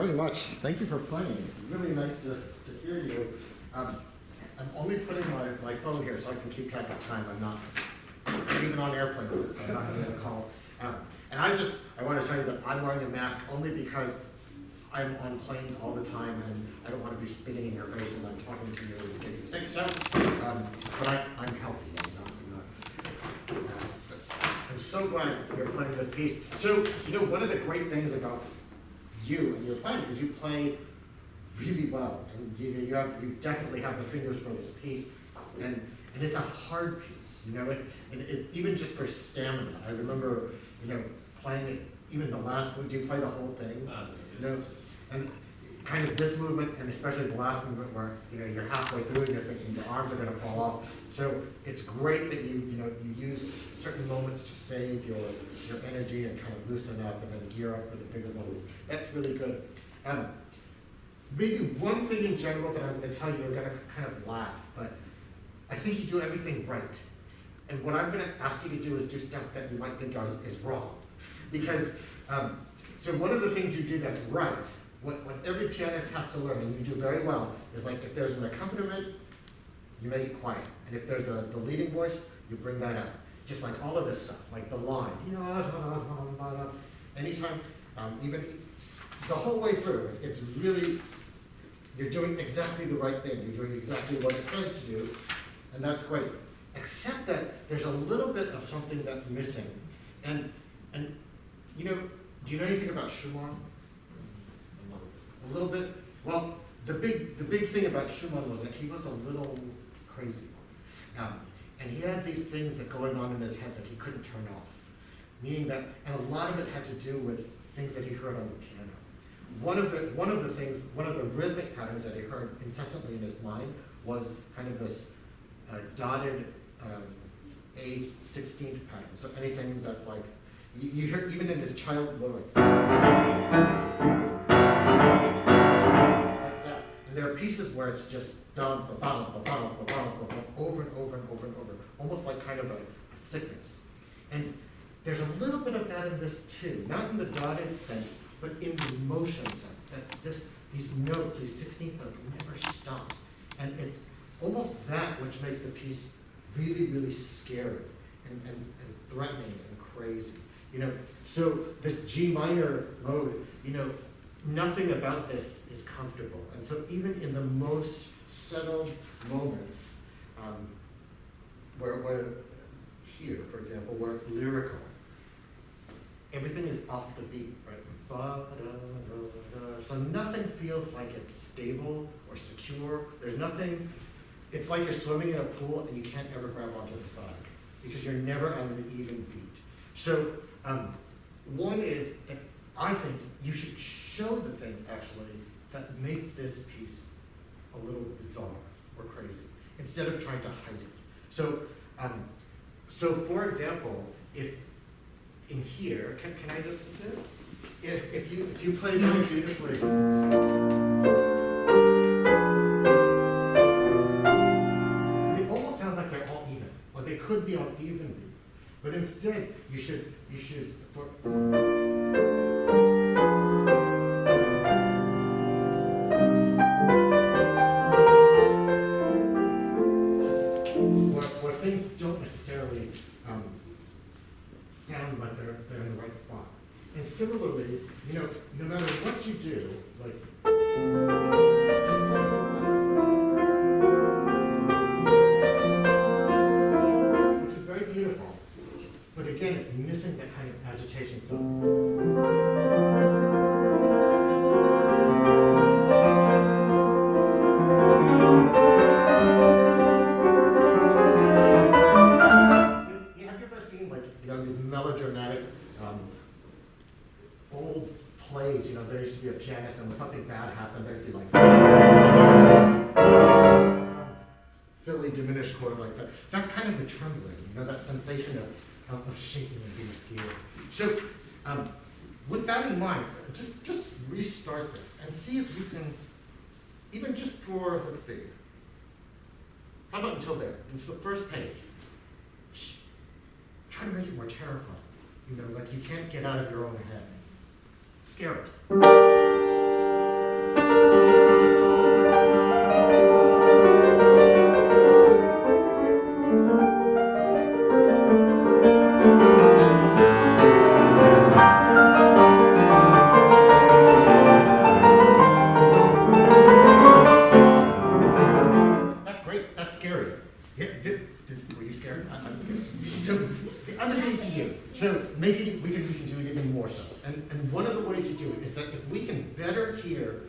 very much. Thank you for playing. It's really nice to hear you. I'm only putting my phone here so I can keep track of time. I'm not, it's even on airplane mode, so I'm not going to call. And I want to tell you that I'm wearing a mask only because I'm on planes all the time and I don't want to be spitting in your face as I'm talking to you and making sick. So, but I'm healthy. I'm so glad you're playing this piece. So, you know, one of the great things about you and your playing is you play really well, and you definitely have the fingers for this piece, and it's a hard piece, you know, and it's even just for stamina. I remember, you know, playing it, even the last one. Do you play the whole thing? No, and kind of this movement, and especially the last movement where, you know, you're halfway through and you're thinking your arms are going to fall off. So it's great that you use certain moments to save your energy and kind of loosen up and then gear up for the bigger moments. That's really good. Maybe one thing in general that I'm going to tell you, you're going to kind of laugh, but I think you do everything right. And what I'm going to ask you to do is do stuff that you might think is wrong. Because, so one of the things you do that's right, what every pianist has to learn, and you do very well, is like if there's an accompaniment, you make it quiet. And if there's the leading voice, you bring that out. Just like all of this stuff, like the line. Anytime, even the whole way through, it's really, you're doing exactly the right thing. You're doing exactly what it says to do, and that's great. Except that there's a little bit of something that's missing. And you know, do you know anything about Schumann? A little bit. Well, the big thing about Schumann was that he was a little crazy, and he had these things that going on in his head that he couldn't turn off. Meaning that, and a lot of it had to do with things that he heard on the piano. One of the rhythmic patterns that he heard incessantly in his mind was kind of this dotted A16th pattern. So anything that's like, you hear even in his child lyric. And there are pieces where it's just over and over and over and over, almost like kind of a sickness. And there's a little bit of that in this too, not in the dotted sense, but in the motion sense, that these notes, these 16th notes never stop. And it's almost that which makes the piece really, really scary and threatening and crazy. You know, so this G minor mode, you know, nothing about this is comfortable. And so even in the most settled moments, where here, for example, where it's lyrical, everything is off the beat, right? So nothing feels like it's stable or secure. There's nothing, it's like you're swimming in a pool and you can't ever grab onto the side because you're never on an even beat. So one is that I think you should show the things actually that make this piece a little bizarre or crazy instead of trying to hide it. So, so for example, if in here, can I just sit there? If you play very beautifully, it almost sounds like they're all even, or they could be on even beats, but instead you should. Where things don't necessarily sound like they're in the right spot. And similarly, you know, no matter what you do, like which is very beautiful, but again, it's missing that kind of agitation. So melodramatic old plays, you know, there used to be a pianist and when something bad happened, they'd be like some silly diminished chord like that. That's kind of the trembling, you know, that sensation of shaking and being scared. So with that in mind, just restart this and see if you can, even just for, let's see, how about until there? It's the first page. Try to make it more terrifying. You know, like you can't get out of your own head. Scare us. scary. Yeah, were you scared? I'm scared. So the other thing to do, so we can do it even more so. And one of the ways to do it is that if we can better hear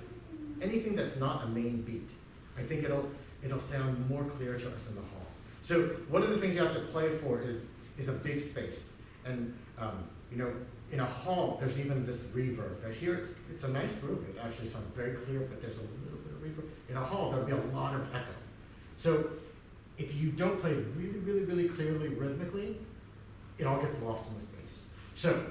anything that's not a main beat, I think it'll sound more clear to us in the hall. So one of the things you have to play for is a big space. And in a hall, there's even this reverb. Now here, it's a nice groove. It actually sounds very clear, but there's a little bit of reverb. In a hall, there'll be a lot of echo. So if you don't play really, really, really clearly rhythmically, it all gets lost in the space. So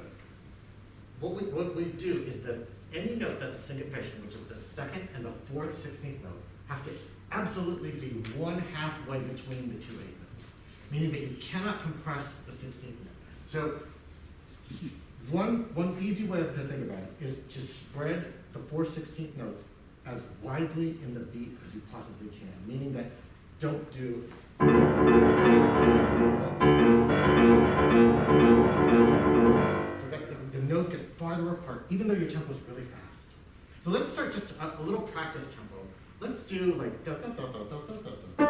what we do is that any note that's a syncopation, which is the second and the fourth 16th note, have to absolutely be one halfway between the two eighth notes, meaning that you cannot compress the 16th note. So one easy way to think about it is to spread the 4 16th notes as widely in the beat as you possibly can, meaning that don't do so that the notes get farther apart, even though your tempo is really fast. So let's start just a little practice tempo. Let's do like da da da da da da da.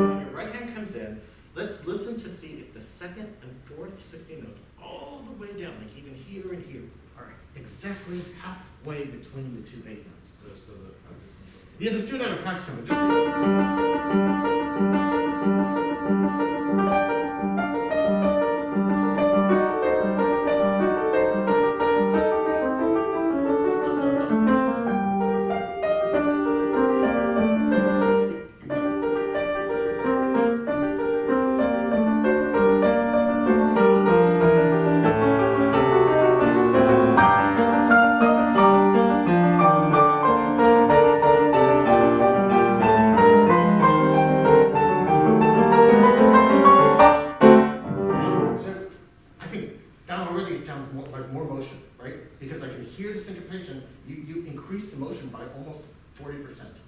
When your right hand comes in, let's listen to see if the second and fourth 16th notes all the way down, like even here and here, are exactly halfway between the two eighth notes. Yeah, let's do it at a practice tempo. More motion, right? Because I can hear the syncopation, you increase the motion by almost 40%.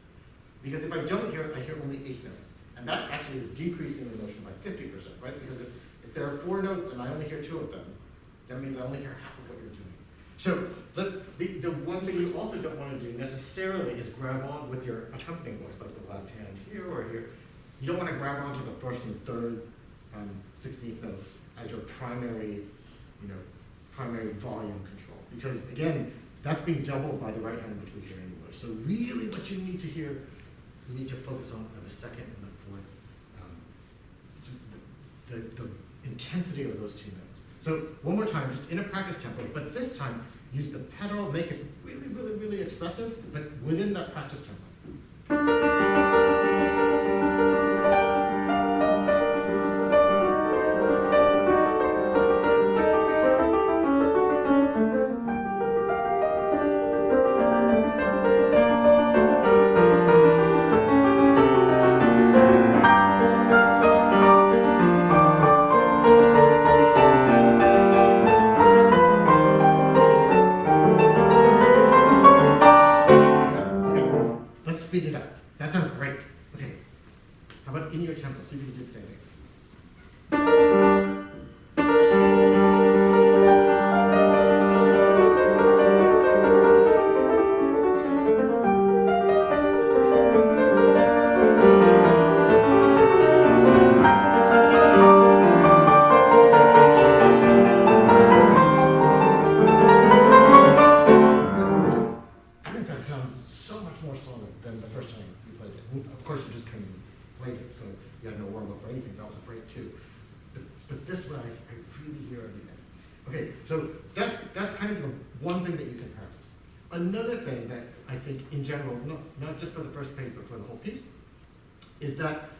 Because if I don't hear it, I hear only 8 notes. And that actually is decreasing the motion by 50%, right? Because if there are 4 notes and I only hear 2 of them, that means I only hear half of what you're doing. So the one thing you also don't want to do necessarily is grab on with your accompanying voice, like the left hand here or here. You don't want to grab onto the first and third 16th notes as your primary, primary volume control, because again, that's being doubled by the right hand, which we hear anyway. So really what you need to hear, you need to focus on the second and the fourth, just the intensity of those 2 notes. So one more time, just in a practice tempo, but this time, use the pedal, make it really, really, really expressive, but within that practice tempo. Speed it up. That sounds great. Okay. How about in your tempo? See if you can do the same thing. I think that sounds so much more solid than the first time you played it. And of course, you just came and played it, so you had no warm-up or anything. That was great too. But this one, I really hear everything. Okay, so that's kind of the one thing that you can practice. Another thing that I think in general, not just for the first page, but for the whole piece, is that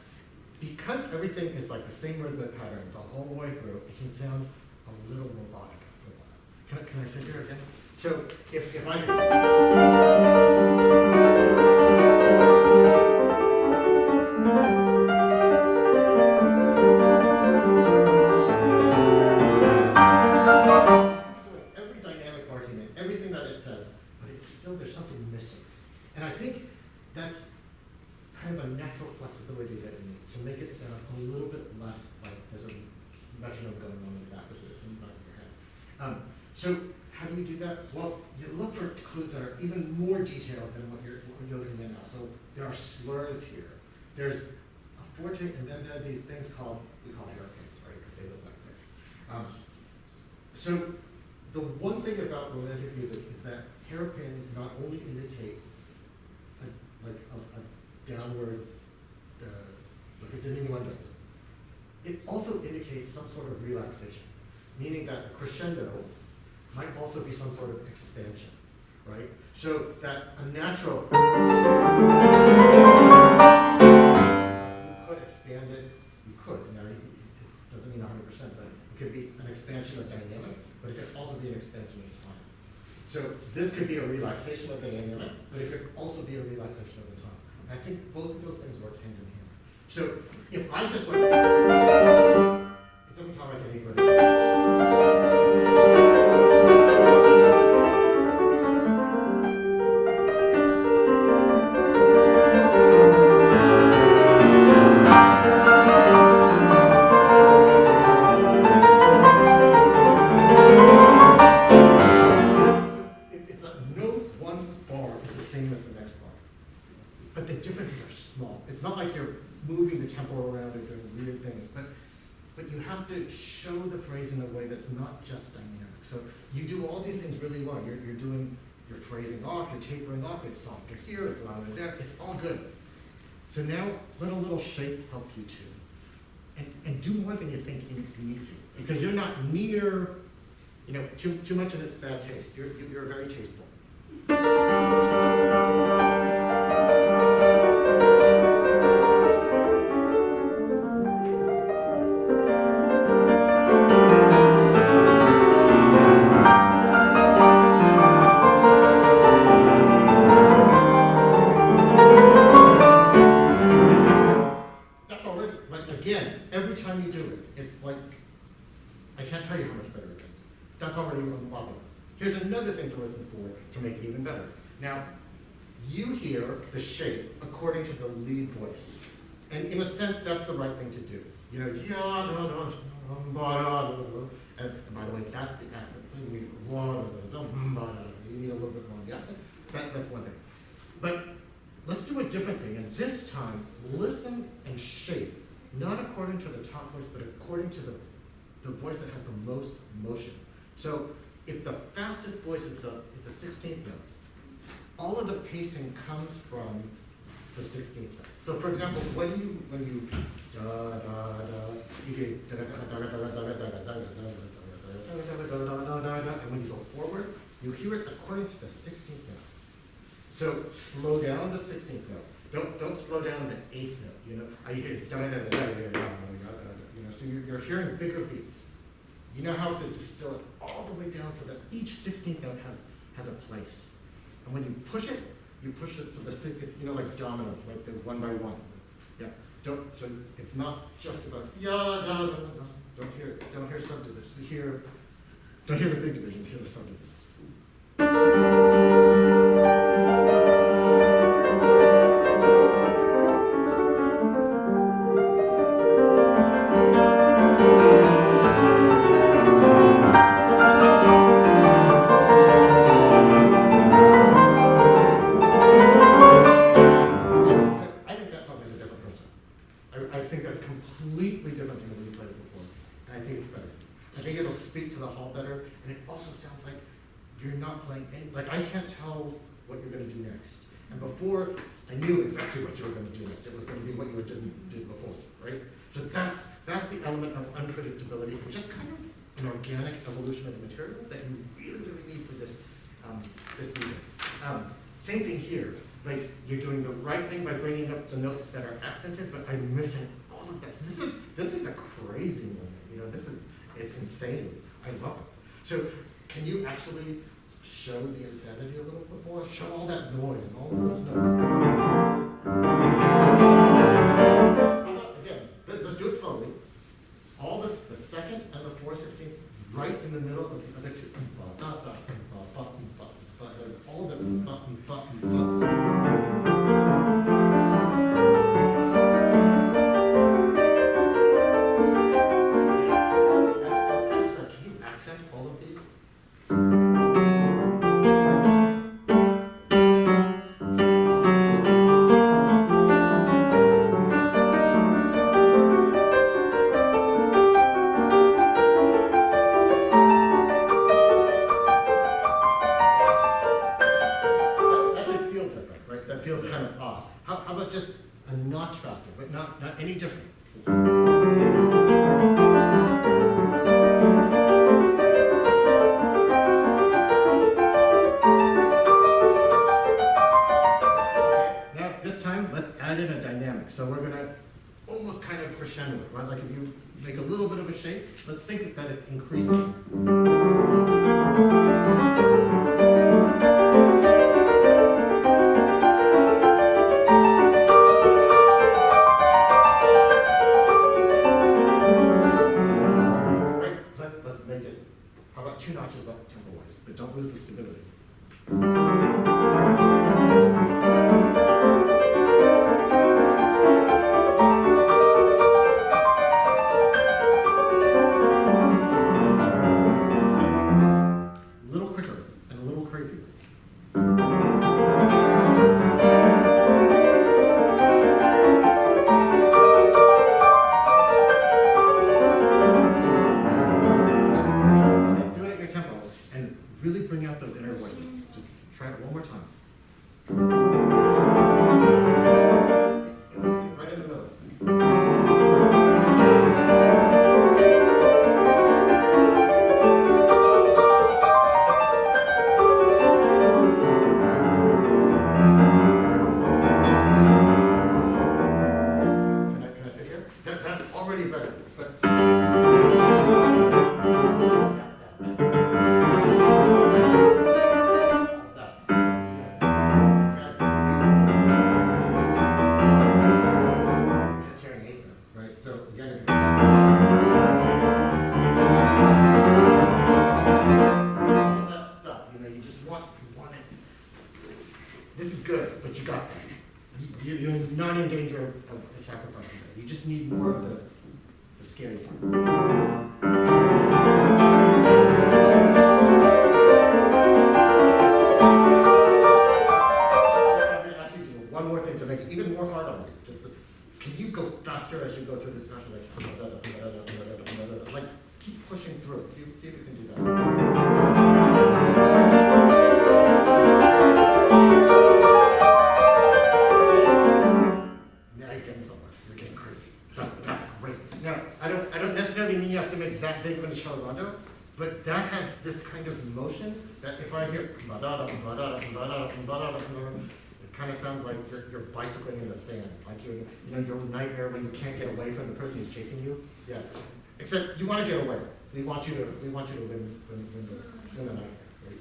because everything is like the same rhythmic pattern the whole way through, it can sound a little robotic after a while. Can I sit here again? So if I every dynamic argument, everything that it says, but it's still, there's something missing. And I think that's kind of a natural flexibility that you need to make it sound a little bit less like there's a metronome going on in the back of your head. So how do you do that? Well, you look for clues that are even more detailed than what you're looking at now. So So there are slurs here. There's a forte, and then there are these things we call hairpins, right? Because they look like this. So the one thing about romantic music is that hairpins not only indicate a downward, like a diminuendo, it also indicates some sort of relaxation, meaning that a crescendo might also be some sort of expansion, right? So that a natural, you could expand it, you could, now it doesn't mean 100%, but it could be an expansion of dynamic, but it could also be an expansion of time. So this could be a relaxation of the dynamic, but it could also be a relaxation of the time. And I think both of those things work hand in hand. So if I just went, it doesn't sound like anybody. But the differences are small. It's not like you're moving the tempo around or doing weird things, but you have to show the phrase in a way that's not just dynamic. So you do all these things really well. You're phrasing off, you're tapering off, it's softer here, it's louder there, it's all good. So now let a little shape help you too. And do more than you think you need to. Because you're not near, too much of it's bad taste. You're very tasteful. Every time you do it, it's like, I can't tell you how much better it gets. That's already unpopular. Here's another thing to listen for to make it even better. Now, you hear the shape according to the lead voice. And in a sense, that's the right thing to do. And by the way, that's the accent. So you need a little bit more on the accent. That's one thing. But let's do a different thing. And this time, listen and shape. Not according to the top voice, but according to the voice that has the most motion. So if the fastest voice is the 16th notes, all of the pacing comes from the 16th note. So for example, when you da da da, you get da da da da da da da da da, and when you go forward, you hear it according to the 16th note. So slow down the 16th note. Don't slow down the 8th note. I hear da da da da da da da. So you're hearing bigger beats. You now have to distill it all the way down so that each 16th note has a place. And when you push it so the it's like domino, right? The one by one. Yeah. So it's not just about da da da. Don't hear subdivisions. Don't hear the big divisions. Hear the subdivisions. I can't tell what you're going to do next. And before, I knew exactly what you were going to do next. It was going to be what you did before, right? So that's the element of unpredictability, and just kind of an organic evolution of the material that you really, really need for this music. Same thing here. Like, you're doing the right thing by bringing up the notes that are accented, but I'm missing all of that. This is a crazy moment. It's insane. I love it. So can you actually show the insanity a little bit more? Show all that noise and all of those notes. Again, let's do it slowly. All this, the second and the 4/16, right in the middle of the other two. All the can you accent all of these? How about just a notch faster, but not any different? Now, this time, let's add in a dynamic. So we're going to almost kind of crescendo it, right? Like if you make a little bit of a shape, let's think that it's increasing. Let's make it, how about 2 notches up tempo-wise, but don't lose the stability. A little quicker and a little crazier. Really bring out those inner voices. Just try it one more time. Right in the middle. Can I sit here? That's already better. But this is good, but you got that. You're not in danger of sacrificing that. You just need more of the scary part. One more thing to make it even more hard on you. Just can you go faster as you go through this passion? Like keep pushing through it. See if you can do that. Now, I don't necessarily mean you have to make that big of an accelerando, but that has this kind of motion that if I hear it kind of sounds like you're bicycling in the sand, like your nightmare when you can't get away from the person who's chasing you. Yeah, except you want to get away. We want you to win the nightmare. Right?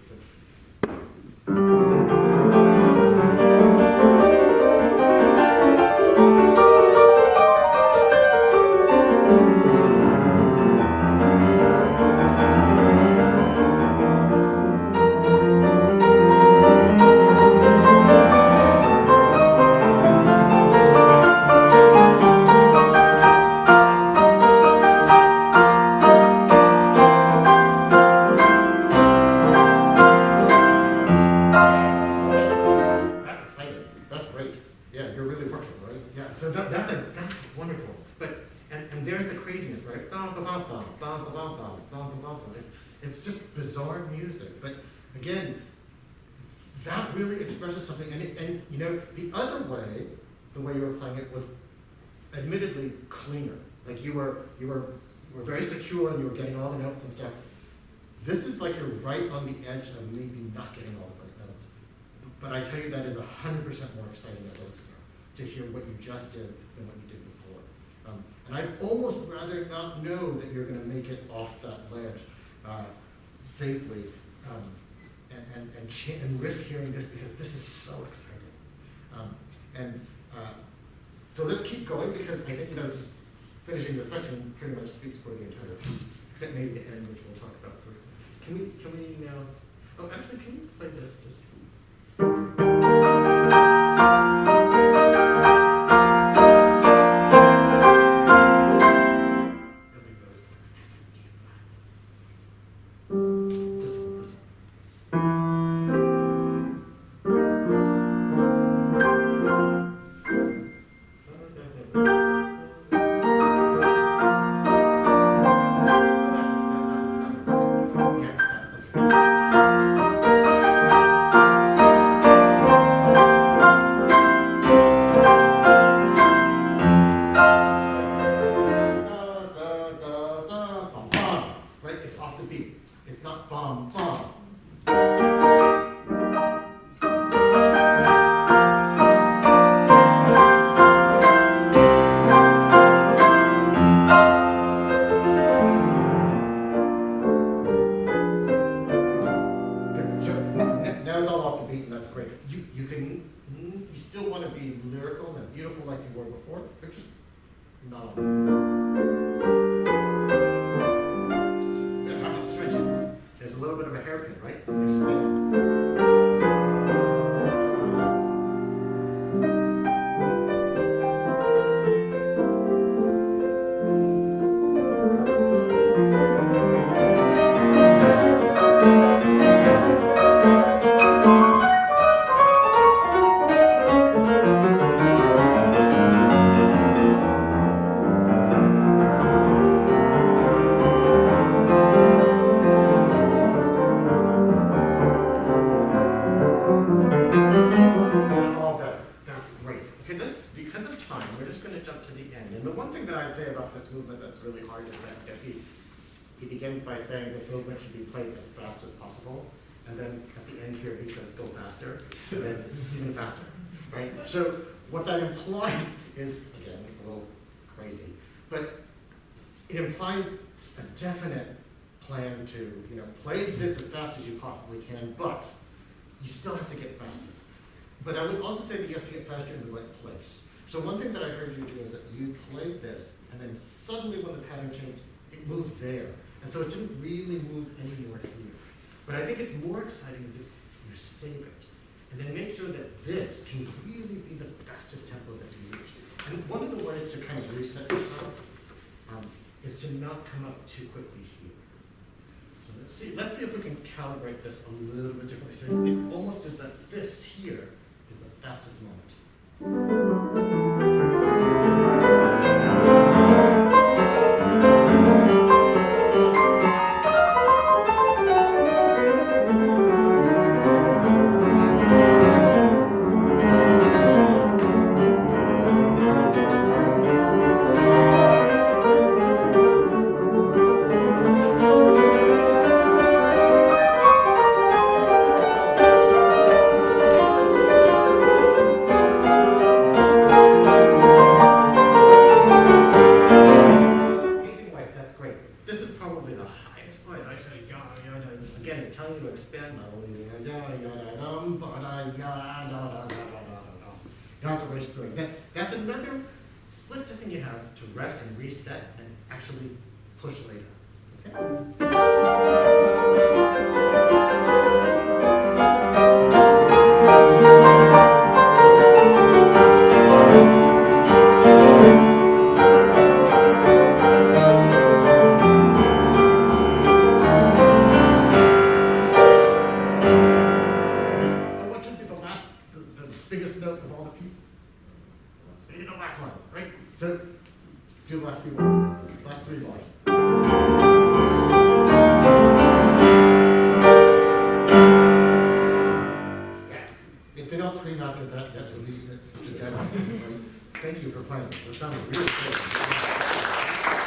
It's just bizarre music, but again, that really expresses something. And you know, the other way, the way you were playing it was admittedly cleaner. Like you were very secure and you were getting all the notes and stuff. This is like you're right on the edge of maybe not getting all the right notes. But I tell you, that is 100% more exciting as a listener to hear what you just did than what you did before. And I'd almost rather not know that you're going to make it off that ledge safely and risk hearing this, because this is so exciting. So let's keep going, because I think, just finishing this section pretty much speaks for the entire piece, except maybe the end, which we'll talk about first. Can we now? Oh, actually, can you play this? Just. like you were before, but just not on. How about stretching? There's a little bit of a hairpin, right? Expand. That's all better. That's great. Okay, because of time, we're just going to jump to the end. And the one thing that I'd say about this movement that's really hard is that he begins by saying this movement should be played as fast as possible. And then at the end here, he says, go faster, and then even faster, right? So what that implies is, again, a little crazy, but it implies a definite plan to, play this as fast as you possibly can, but you still have to get faster. But I would also say that you have to get faster in the right place. So one thing that I heard you do is that you played this, and then suddenly when the pattern changed, it moved there. And so it didn't really move anywhere here. But I think it's more exciting is if you save it, and then make sure that this can really be the fastest tempo that you reach. And one of the ways to kind of reset yourself is to not come up too quickly here. So let's see if we can calibrate this a little bit differently. So it almost is that this here is the fastest moment. This is probably the highest point. I say yada yada. Again, it's telling you to expand not only yada yada dum, but yada yada da da da da. You don't have to race through it. That's another split second you have to rest and reset and actually push later. Okay? Biggest note of all the pieces. The last one, right? So do the last few bars. Last three bars. Yeah. If they don't scream after that, that will be it's a dead one. Thank you for playing. That sounded really good.